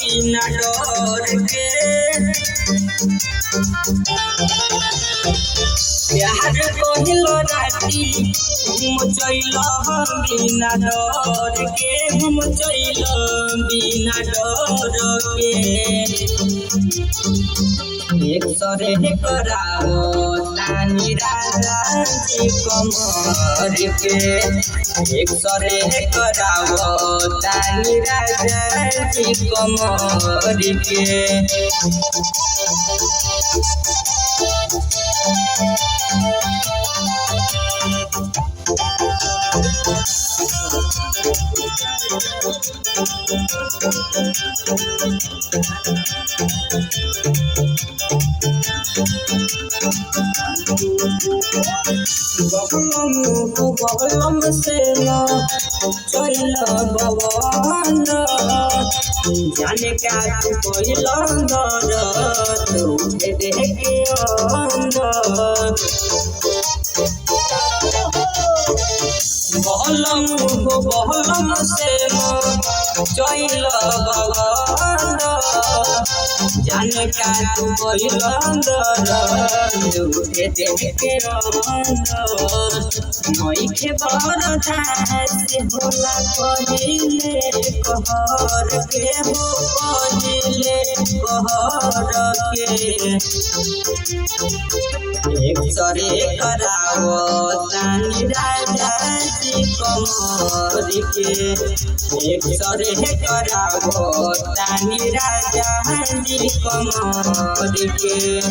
बिना डर के प्यार कहिलो राती घूम चल बिना डर के घूम चल बिना डर के एक सरे कराओ तानी राजा जी कमर के एक सरे कराओ तानी राजा जी कमर के बगलम से न चल बवन जाने क्या तू कोइल अंदर तू देख के अंदर बहलम से न चल बवन जाने क्या तू कोइल अंदर तू देख के अंदर नई के बरदास होला कहिले कहर के हो कहिले कहर के एक सरे कराओ तानी राजा जी कमर के एक सरे कराओ तानी राजा जी कमर के